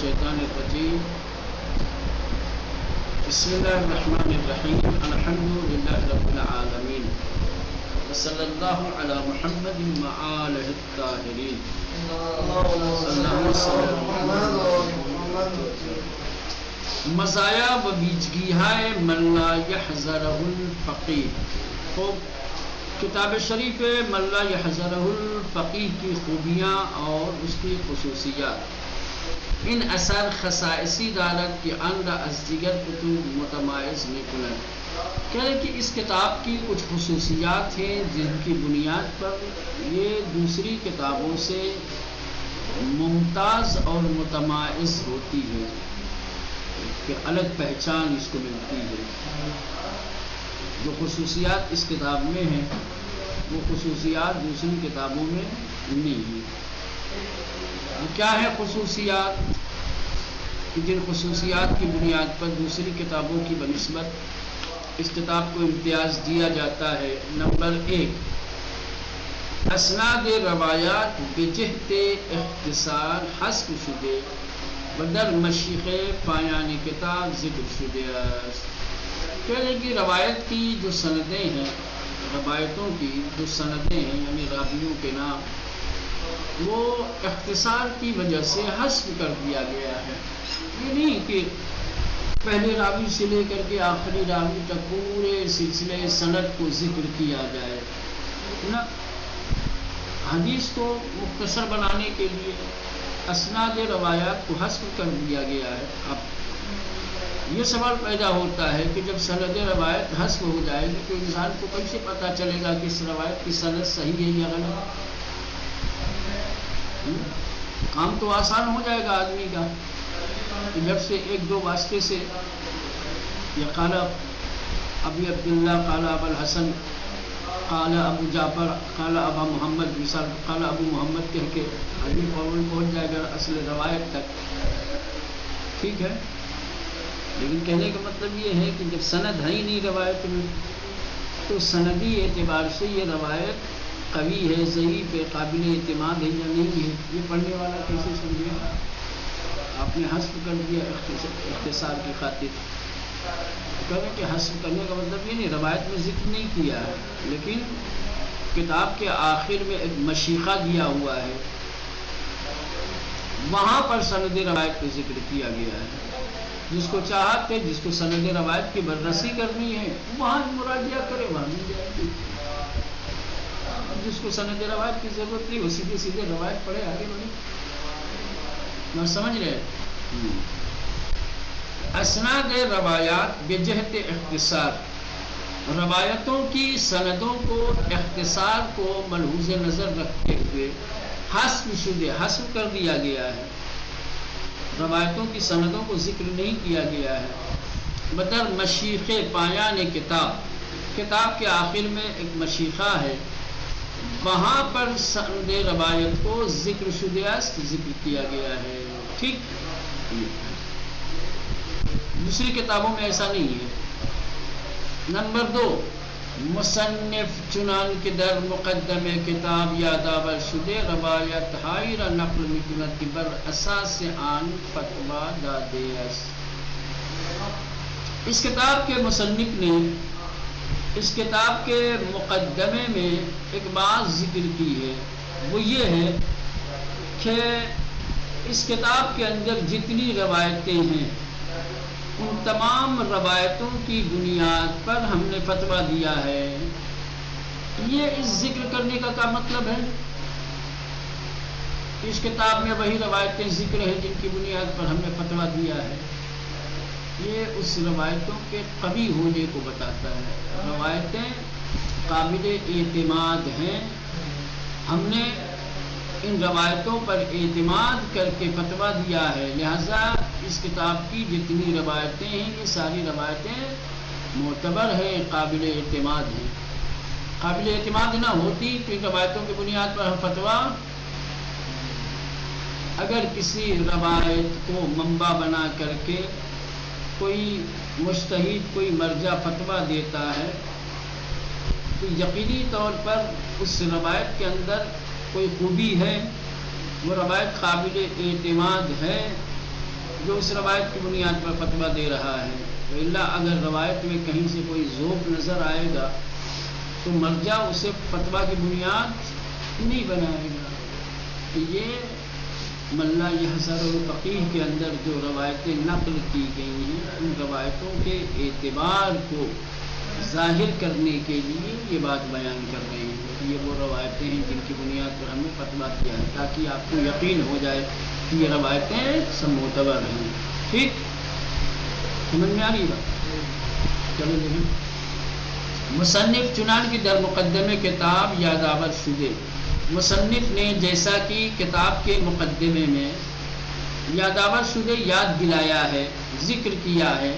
الشیطان الرجیم بسم اللہ الرحمن الرحیم الحمدللہ رب العالمین وصلی اللہ علی محمد وآلہ الطاہرین مزایا و بیچگیہائے من لا یحذرہ الفقیہ. خوب کتاب شریف من لا یحذرہ الفقیہ کی خوبیاں اور اس کی خصوصیات ان اثر خصائصی دارت کی اندر از دیگر کتب متمایز نکلن. کہہ رہے کہ اس کتاب کی کچھ خصوصیات ہیں جن کی بنیاد پر یہ دوسری کتابوں سے ممتاز اور متمایز ہوتی ہے کہ الگ پہچان اس کو ملتی ہے. جو خصوصیات اس کتاب میں ہیں وہ خصوصیات دوسری کتابوں میں نہیں ہیں. کیا ہے خصوصیات کہ جن خصوصیات کی بنیاد پر دوسری کتابوں کی بنسبت اس کتاب کو امتیاز دیا جاتا ہے؟ نمبر 1، اسناد روایات بجہت اختصار حذف شدے بدر مشیخ پایان کتاب ذکر شدے است. کہہ رہے کہ روایت کی جو سندیں ہیں، روایتوں کی جو سندیں ہیں یعنی راویوں کے نام، وہ اختصار کی وجہ سے حذف کر دیا گیا ہے. یہ نہیں کہ پہلے راوی سے لے کر کے آخری راوی تک پورے سلسلے سند کو ذکر کیا جائے نہ، حدیث کو مختصر بنانے کے لیے اسناد روایات کو حذف کر دیا گیا ہے. اب یہ سوال پیدا ہوتا ہے کہ جب سند روایت حذف ہو جائے گی تو انسان کو کیسے پتہ چلے گا کہ اس روایت کی سند صحیح ہے یا غلط؟ کام تو آسان ہو جائے گا آدمی کا کہ جب سے ایک دو واسطے سے یا قال ابی عبداللہ قال ابو الحسن قال ابو جعفر قال ابا محمد مثال قال ابو محمد کہہ کے آدمی فوراً پہنچ جائے گا اصل روایت تک. ٹھیک ہے، لیکن کہنے کا مطلب یہ ہے کہ جب سند ہے ہی نہیں روایت میں تو سندی اعتبار سے یہ روایت قوی ہے، ضعیف ہے، قابل اعتماد ہے یا نہیں ہے، یہ پڑھنے والا کیسے سمجھے گا؟ آپ نے حذف کر دیا اختصار کی خاطر. کہنے کہ حذف کرنے کا مطلب یہ نہیں، روایت میں ذکر نہیں کیا ہے لیکن کتاب کے آخر میں ایک مشیخہ دیا ہوا ہے، وہاں پر سند روایت پہ ذکر کیا گیا ہے. جس کو چاہت ہے، جس کو سند روایت کی بررسی کرنی ہے وہاں مراجعہ کرے، وہاں مل جائے گی. جس کو سند روایت کی ضرورت نہیں وہ سیدھے سیدھے روایت پڑھے، آگے بڑھے. میں سمجھ رہے اسناد روایات بجہت اختصار، روایتوں کی سندوں کو اختصار کو ملحوظ نظر رکھتے ہوئے حذف شدہ، حذف کر دیا گیا ہے. روایتوں کی سندوں کو ذکر نہیں کیا گیا ہے. بدر مشیخ پایان کتاب، کتاب کے آخر میں ایک مشیخہ ہے، وہاں پر سند روایت کو ذکر شدہ است ذکر کیا گیا ہے. ٹھیک، دوسری کتابوں میں ایسا نہیں ہے. نمبر 2، مصنف چنان کے در مقدم کتاب یادآور شدہ روایت ہائی را نقل میکند بر اساس آن فتویٰ داده است. اس کتاب کے مصنف نے اس کتاب کے مقدمے میں ایک بات ذکر کی ہے، وہ یہ ہے کہ اس کتاب کے اندر جتنی روایتیں ہیں ان تمام روایتوں کی بنیاد پر ہم نے فتویٰ دیا ہے. یہ اس ذکر کرنے کا کیا مطلب ہے؟ اس کتاب میں وہی روایتیں ذکر ہیں جن کی بنیاد پر ہم نے فتویٰ دیا ہے. یہ اس روایتوں کے قوی ہونے کو بتاتا ہے. روایتیں قابل اعتماد ہیں، ہم نے ان روایتوں پر اعتماد کر کے فتویٰ دیا ہے، لہذا اس کتاب کی جتنی روایتیں ہیں یہ ساری روایتیں معتبر ہیں، قابل اعتماد ہیں. قابل اعتماد نہ ہوتی تو ان روایتوں کی بنیاد پر ہم فتویٰ، اگر کسی روایت کو منبع بنا کر کے کوئی مجتہد کوئی مرجع فتویٰ دیتا ہے تو یقینی طور پر اس روایت کے اندر کوئی خوبی ہے، وہ روایت قابل اعتماد ہے، جو اس روایت کی بنیاد پر فتویٰ دے رہا ہے، تو اللہ اگر روایت میں کہیں سے کوئی ذوق نظر آئے گا تو مرجع اسے فتویٰ کی بنیاد نہیں بنائے گا. یہ ملا یحذر الفقیہ کے اندر جو روایتیں نقل کی گئی ہیں، ان روایتوں کے اعتبار کو ظاہر کرنے کے لیے یہ بات بیان کر رہے ہیں کہ یہ وہ روایتیں ہیں جن کی بنیاد پر ہم نے فتویٰ کیا ہے، تاکہ آپ کو یقین ہو جائے کہ یہ روایتیں سب معتبر ہیں. ٹھیک سمجھ میں آ رہی بات؟ چلو دیکھیں مصنف چنان کی در مقدمے کتاب یادآور شدے. مصنف نے جیسا کہ کتاب کے مقدمے میں یادآور شدے یاد دلایا ہے، ذکر کیا ہے،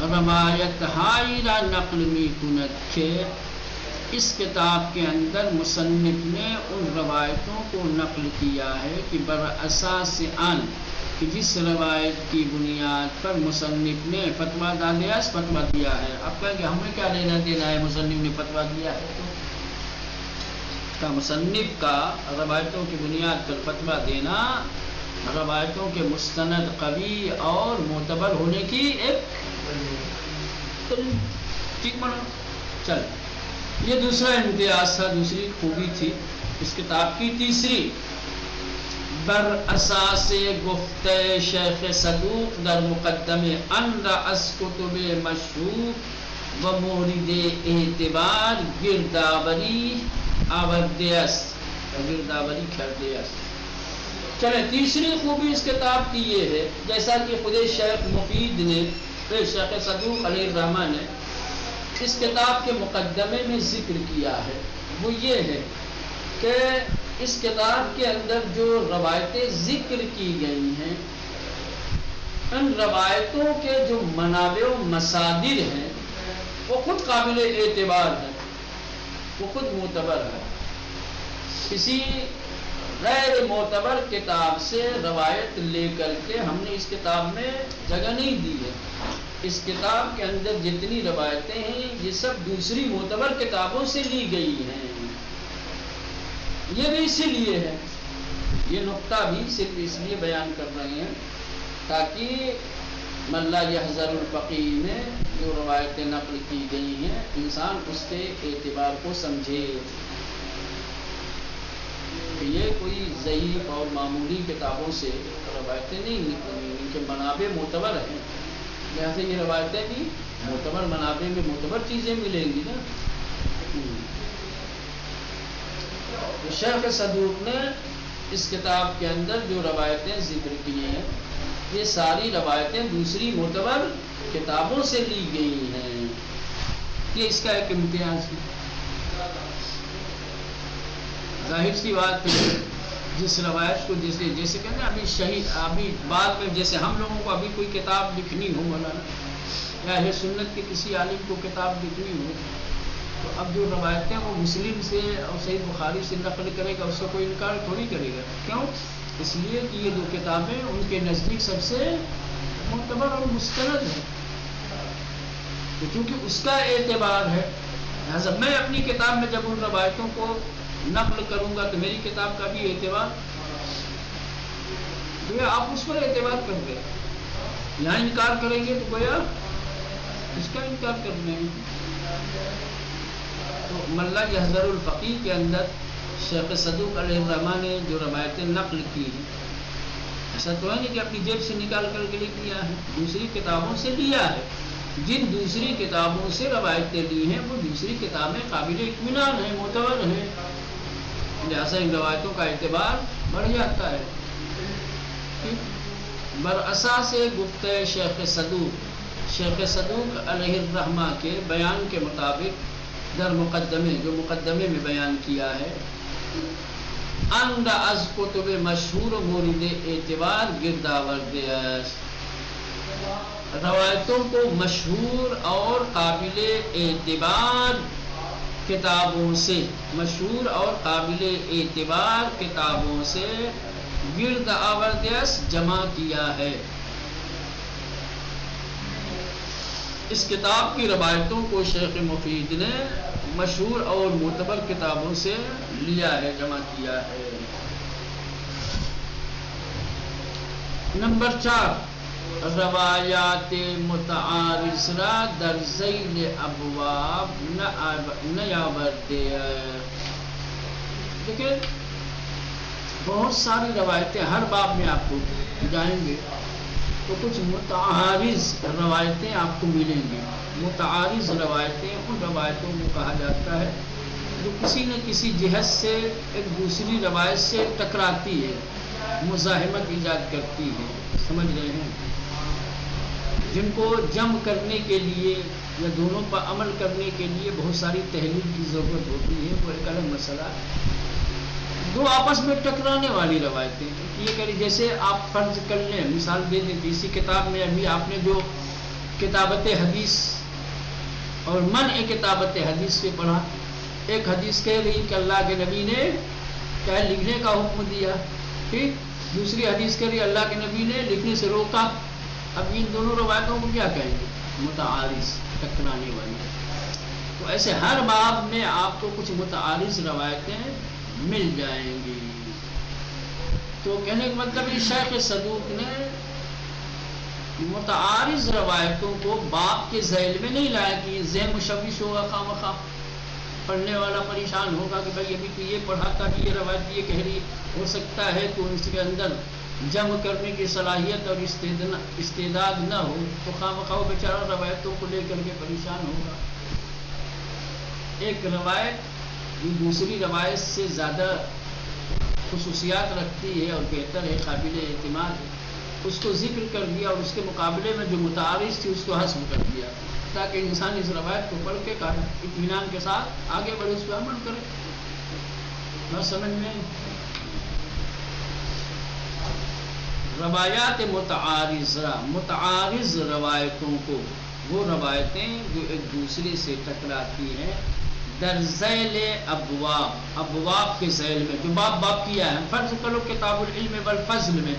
روایت ہائی را نقل می کند کہ اس کتاب کے اندر مصنف نے ان روایتوں کو نقل کیا ہے کہ بر اساس ان کہ جس روایت کی بنیاد پر مصنف نے فتویٰ فتویٰ دیا ہے. اب کہیں کہ ہمیں کیا لینا دینا ہے، مصنف نے فتویٰ دیا ہے تو مصنف کا روایتوں کی بنیاد پر فتویٰ دینا روایتوں کے مستند قوی اور معتبر ہونے کی ایک ٹھیک بنا. چل یہ دوسرا امتیاز تھا، دوسری خوبی تھی اس کتاب کی. تیسری بر اساس گفت شیخ صدوق در مقدمے ان رأس کتب مشہور و مورد اعتبار گردآوری آورده است و گردآوری کرده است. چلے تیسری خوبی اس کتاب کی یہ ہے، جیسا کہ خود شیخ مفید نے شیخ صدوق علیہ الرحمہ نے اس کتاب کے مقدمے میں ذکر کیا ہے، وہ یہ ہے کہ اس کتاب کے اندر جو روایتیں ذکر کی گئی ہیں، ان روایتوں کے جو منابع و مصادر ہیں وہ خود قابل اعتبار ہیں، وہ خود معتبر ہے. کسی غیر معتبر کتاب سے روایت لے کر کے ہم نے اس کتاب میں جگہ نہیں دی ہے. اس کتاب کے اندر جتنی روایتیں ہیں یہ سب دوسری معتبر کتابوں سے لی گئی ہیں. یہ بھی اسی لیے ہے، یہ نقطہ بھی صرف اس لیے بیان کر رہے ہیں تاکہ من لا یحذر الفقیہ میں جو روایتیں نقل کی گئی ہیں انسان اس کے اعتبار کو سمجھے کہ یہ کوئی ضعیف اور معمولی کتابوں سے روایتیں نہیں نکلی، ان کے منابع معتبر ہیں، لہٰذا یہ روایتیں بھی معتبر منابع میں معتبر چیزیں ملیں گی نا. شیخ صدوق نے اس کتاب کے اندر جو روایتیں ذکر کی ہیں یہ ساری روایتیں دوسری معتبر کتابوں سے لی گئی ہیں. یہ اس کا ایک امتیاز ہے. ظاہر سی بات ہے جس روایت کو جیسے کہتے ہیں ابھی بعد میں جیسے ہم لوگوں کو ابھی کوئی کتاب لکھنی ہو مولانا یا اہل سنت کے کسی عالم کو کتاب لکھنی ہو تو اب جو روایتیں وہ مسلم سے اور صحیح بخاری سے نقل کرے گا اس سے کوئی انکار تھوڑی کرے گا. کیوں؟ اس لیے کہ یہ دو کتابیں ان کے نزدیک سب سے معتبر اور مستند ہیں، تو چونکہ اس کا اعتبار ہے لہٰذا میں اپنی کتاب میں جب ان روایتوں کو نقل کروں گا تو میری کتاب کا بھی اعتبار گویا آپ اس پر اعتبار کر گئے. یہاں انکار کریں گے تو گویا اس کا انکار کر لیں گے. تو من لا یحذر الفقیہ کے اندر شیخ صدوق علیہ الرحمہ نے جو روایتیں نقل کی ہیں ایسا تو ہے نہیں کہ اپنی جیب سے نکال کر کے لکھ دیا ہے، دوسری کتابوں سے لیا ہے. جن دوسری کتابوں سے روایتیں لی ہیں وہ دوسری کتابیں قابل اطمینان ہیں، معتبر ہیں، لہٰذا ان روایتوں کا اعتبار بڑھ جاتا ہے. بر اساس گفت شیخ صدوق علیہ الرحمہ کے بیان کے مطابق در مقدمے جو مقدمے میں بیان کیا ہے ان از کتب مشہور و مورد اعتبار گردآورده است. روایتوں کو مشہور اور قابل اعتبار کتابوں سے مشہور اور قابل اعتبار کتابوں سے گرد آورده است جمع کیا ہے. اس کتاب کی روایتوں کو شیخ مفید نے مشہور اور معتبر کتابوں سے لیا ہے، جمع کیا ہے. نمبر 4 روایات متعارض را در ذیل ابواب نیاورده. دیکھیں بہت ساری روایتیں ہر باب میں آپ کو جائیں گے تو کچھ متعارض روایتیں آپ کو ملیں گی. متعارض روایتیں ان روایتوں کو کہا جاتا ہے جو کسی نہ کسی جہت سے ایک دوسری روایت سے ٹکراتی ہے، مزاحمت ایجاد کرتی ہے. سمجھ رہے ہیں؟ جن کو جمع کرنے کے لیے یا دونوں پر عمل کرنے کے لیے بہت ساری تحلیل کی ضرورت ہوتی ہے، وہ ایک الگ مسئلہ ہے. دو آپس میں ٹکرانے والی روایتیں یہ کری، جیسے آپ فرض کر لیں، مثال دے دیں، اسی کتاب میں ابھی آپ نے جو کتابت حدیث اور منع کتابت حدیث سے پڑھا. ایک حدیث کہہ رہی کہ اللہ کے نبی نے کیا لکھنے کا حکم دیا، ٹھیک. دوسری حدیث کہہ رہی اللہ کے نبی نے لکھنے سے روکا. اب ان دونوں روایتوں کو کیا کہیں گے؟ متعارض، ٹکرانے والی. تو ایسے ہر باب میں آپ کو کچھ متعارض روایتیں مل جائیں گی. تو کہنے کا مطلب یہ شیخ صدوق نے متعارض روایتوں کو باب کے ذیل میں نہیں لایا کہ ذہن مشوش ہوگا، خواہ پڑھنے والا پریشان ہوگا کہ بھائی ابھی تو یہ پڑھا تھا کہ یہ روایت یہ کہہ رہی ہو سکتا ہے تو اس کے اندر جمع کرنے کی صلاحیت اور استعداد نہ ہو تو خواہ بیچارہ روایتوں کو لے کر کے پریشان ہوگا. ایک روایت دوسری روایت سے زیادہ خصوصیات رکھتی ہے اور بہتر ہے، قابل اعتماد ہے، اس کو ذکر کر دیا اور اس کے مقابلے میں جو متعارض تھی اس کو حذف کر دیا تاکہ انسان اس روایت کو پڑھ کے اطمینان کے ساتھ آگے بڑھے، اس پہ عمل کرے. بات سمجھ میں؟ روایات متعارض روایتوں کو، وہ روایتیں جو ایک دوسرے سے ٹکراتی ہیں، در ذیل ابواب کے ذیل میں، جو باب کیا ہے. فرض کرو کتاب العلم والفضل میں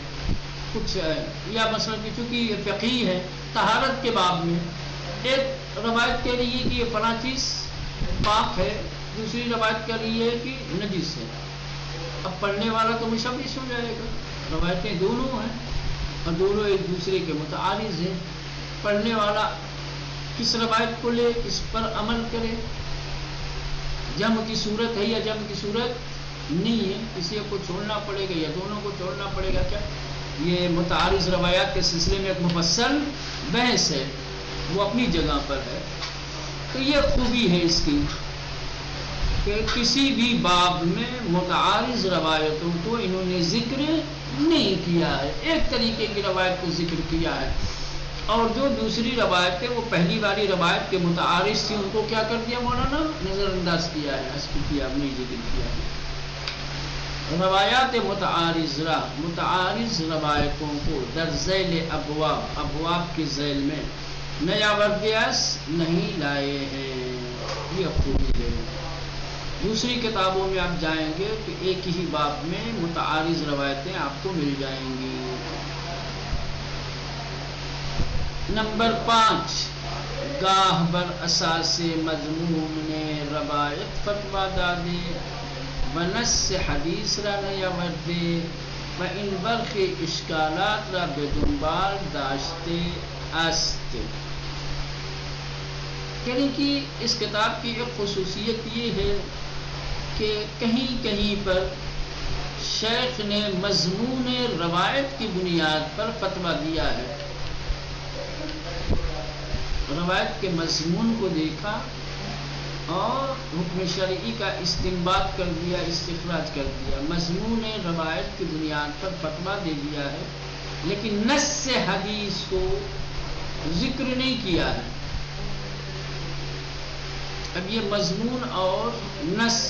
کچھ ہے، یا مثلا کہ چونکہ یہ فقہی ہے، طہارت کے باب میں ایک روایت کہہ رہی ہے کہ یہ فلاں چیز پاک ہے، دوسری روایت کہہ رہی ہے کہ نجس ہے. اب پڑھنے والا تو مشوش ہو جائے گا. روایتیں دونوں ہیں اور دونوں ایک دوسرے کے متعارض ہیں. پڑھنے والا کس روایت کو لے، اس پر عمل کرے، جمع کی صورت ہے یا جمع کی صورت نہیں ہے، کسی کو چھوڑنا پڑے گا یا دونوں کو چھوڑنا پڑے گا. کیا یہ متعارض روایات کے سلسلے میں ایک مفصل بحث ہے، وہ اپنی جگہ پر ہے. تو یہ خوبی ہے اس کی کہ کسی بھی باب میں متعارض روایتوں کو انہوں نے ذکر نہیں کیا ہے، ایک طریقے کی روایت کو ذکر کیا ہے، اور جو دوسری روایت ہے وہ پہلی والی روایت کے متعارض تھی ان کو کیا کر دیا مولانا؟ نظر انداز کیا ہے، حذف کیا، نہیں ذکر کیا ہے. روایات متعارض روایتوں کو در ذیل ابواب کے ذیل میں نیا وردیس نہیں لائے ہیں. یہ خوبی ہے. دوسری کتابوں میں آپ جائیں گے تو ایک ہی باب میں متعارض روایتیں آپ کو مل جائیں گی. نمبر 5، گاہ بر اساس مضمون روایت فتویٰ دادے و نص حدیث را نیاورده و این برخی اشکالات را به دنبال داشته است. یعنی کہ اس کتاب کی ایک خصوصیت یہ ہے کہ کہیں کہیں پر شیخ نے مضمون روایت کی بنیاد پر فتویٰ دیا ہے. روایت کے مضمون کو دیکھا اور حکم شرعی کا استنباط کر دیا، استخراج کر دیا. مضمون روایت کی بنیاد پر فتویٰ دے دیا ہے، لیکن نص حدیث کو ذکر نہیں کیا ہے. اب یہ مضمون اور نص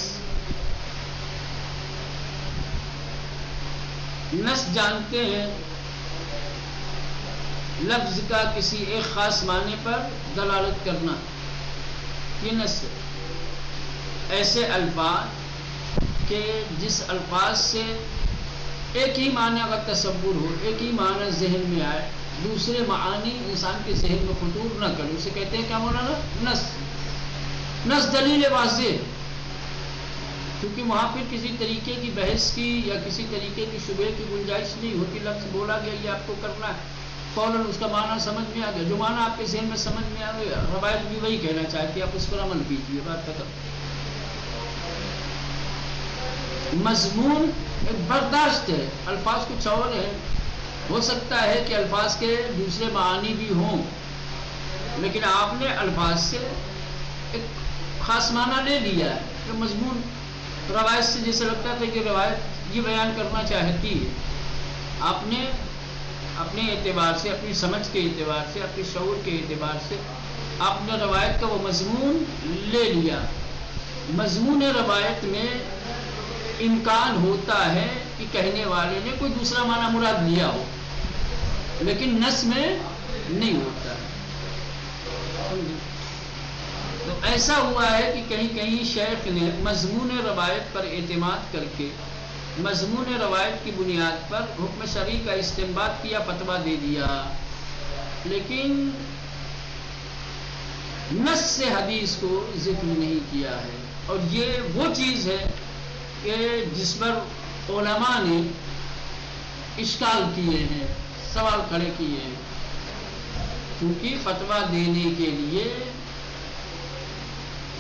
جانتے ہیں، لفظ کا کسی ایک خاص معنی پر دلالت کرنا، یہ نص ہے. ایسے الفاظ کہ جس الفاظ سے ایک ہی معنی کا تصور ہو، ایک ہی معنی ذہن میں آئے، دوسرے معانی انسان کے ذہن میں خطور نہ کرے، اسے کہتے ہیں کیا مولانا؟ نص دلیل واضح، کیونکہ وہاں پھر کسی طریقے کی بحث کی یا کسی طریقے کی شبہے کی گنجائش نہیں ہوتی. لفظ بولا گیا یہ آپ کو کرنا ہے، فوراً اس کا معنی سمجھ میں آ گیا، جو معنی آپ کے ذہن میں سمجھ میں آ گیا، روایت بھی وہی کہنا چاہتی ہے، آپ اس پر عمل کیجیے، بات ختم۔ مضمون ایک برداشت ہے، الفاظ کچھ اور ہے، ہو سکتا ہے کہ الفاظ کے دوسرے معانی بھی ہوں، لیکن آپ نے الفاظ سے ایک خاص معنی لے لیا ہے کہ مضمون روایت سے جیسے لگتا تھا کہ روایت یہ بیان کرنا چاہتی ہے، آپ نے اپنے اعتبار سے، اپنی سمجھ کے اعتبار سے، اپنے شعور کے اعتبار سے آپ نے روایت کا وہ مضمون لے لیا۔ مضمون روایت میں امکان ہوتا ہے کہ کہنے والے نے کوئی دوسرا معنی مراد لیا ہو، لیکن نص میں نہیں ہوتا ہے۔ تو ایسا ہوا ہے کہ کہیں کہیں شیخ نے مضمون روایت پر اعتماد کر کے مضمون روایت کی بنیاد پر حکم شرعی کا استنباط کیا، فتویٰ دے دیا، لیکن نص سے حدیث کو ذکر نہیں کیا ہے۔ اور یہ وہ چیز ہے کہ جس پر علماء نے اشکال کیے ہیں، سوال کھڑے کیے ہیں، کیونکہ فتویٰ دینے کے لیے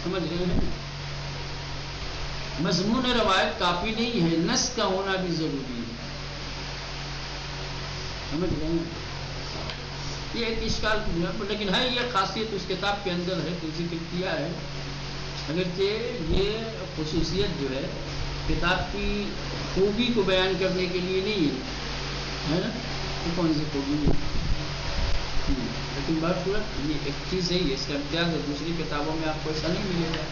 سمجھ رہے ہیں مضمون روایت کافی نہیں ہے، نص کا ہونا بھی ضروری ہے، سمجھ رہے ہیں؟ یہ ایک اشکال کی بنا پر، لیکن ہے یہ خاصیت اس کتاب کے اندر ہے تو ذکر کیا ہے، اگرچہ یہ خصوصیت جو ہے کتاب کی خوبی کو بیان کرنے کے لیے نہیں ہے نا، یہ کون سی خوبی ہے، لیکن بات صورت یہ ایک چیز ہے، اس کا امتیاز ہے، دوسری کتابوں میں آپ کو ایسا نہیں ملے گا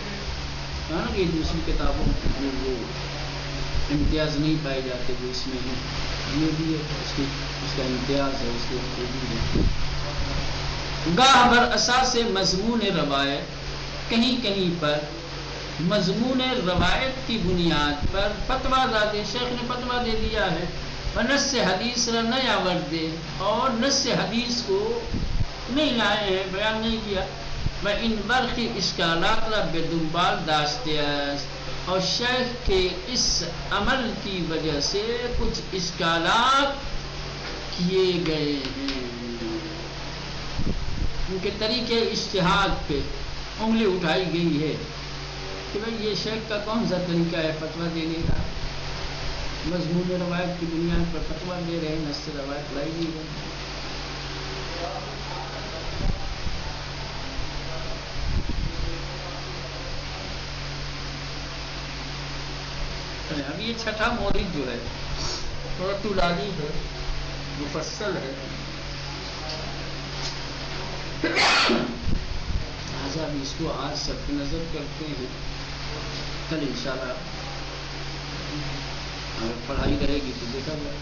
نا، کہ دوسری کتابوں میں وہ امتیاز نہیں پائے جاتے جو اس میں ہیں، یہ بھی اس کا امتیاز ہے، اس کی خوبی ہے۔ گاہ بر اساس مضمون روایت، کہیں کہیں پر مضمون روایت کی بنیاد پر فتویٰ دادے، شیخ نے فتویٰ دے دیا ہے، نص حدیث را نہ آوردے، اور نص حدیث کو نہیں لائے ہیں، بیان نہیں کیا، میں ان برخی اشکالات را بے دنبال داشتے است، اور شیخ کے اس عمل کی وجہ سے کچھ اشکالات کیے گئے ہیں، ان کے طریقے اجتہاد پہ انگلی اٹھائی گئی ہے کہ بھئی یہ شیخ کا کون سا طریقہ ہے فتویٰ دینے کا، مضمون روایت کی بنیاد پر فتویٰ دے رہے ہیں، نص روایت لائی گئی ہے۔ اب یہ چھٹا مورد جو ہے تھوڑا طولانی ہے، مفصل ہے، لہٰذا اب اس کو آج صرف نظر کرتے ہیں، کل انشاءاللہ اگر پڑھائی رہے گی تو دیکھا جائے۔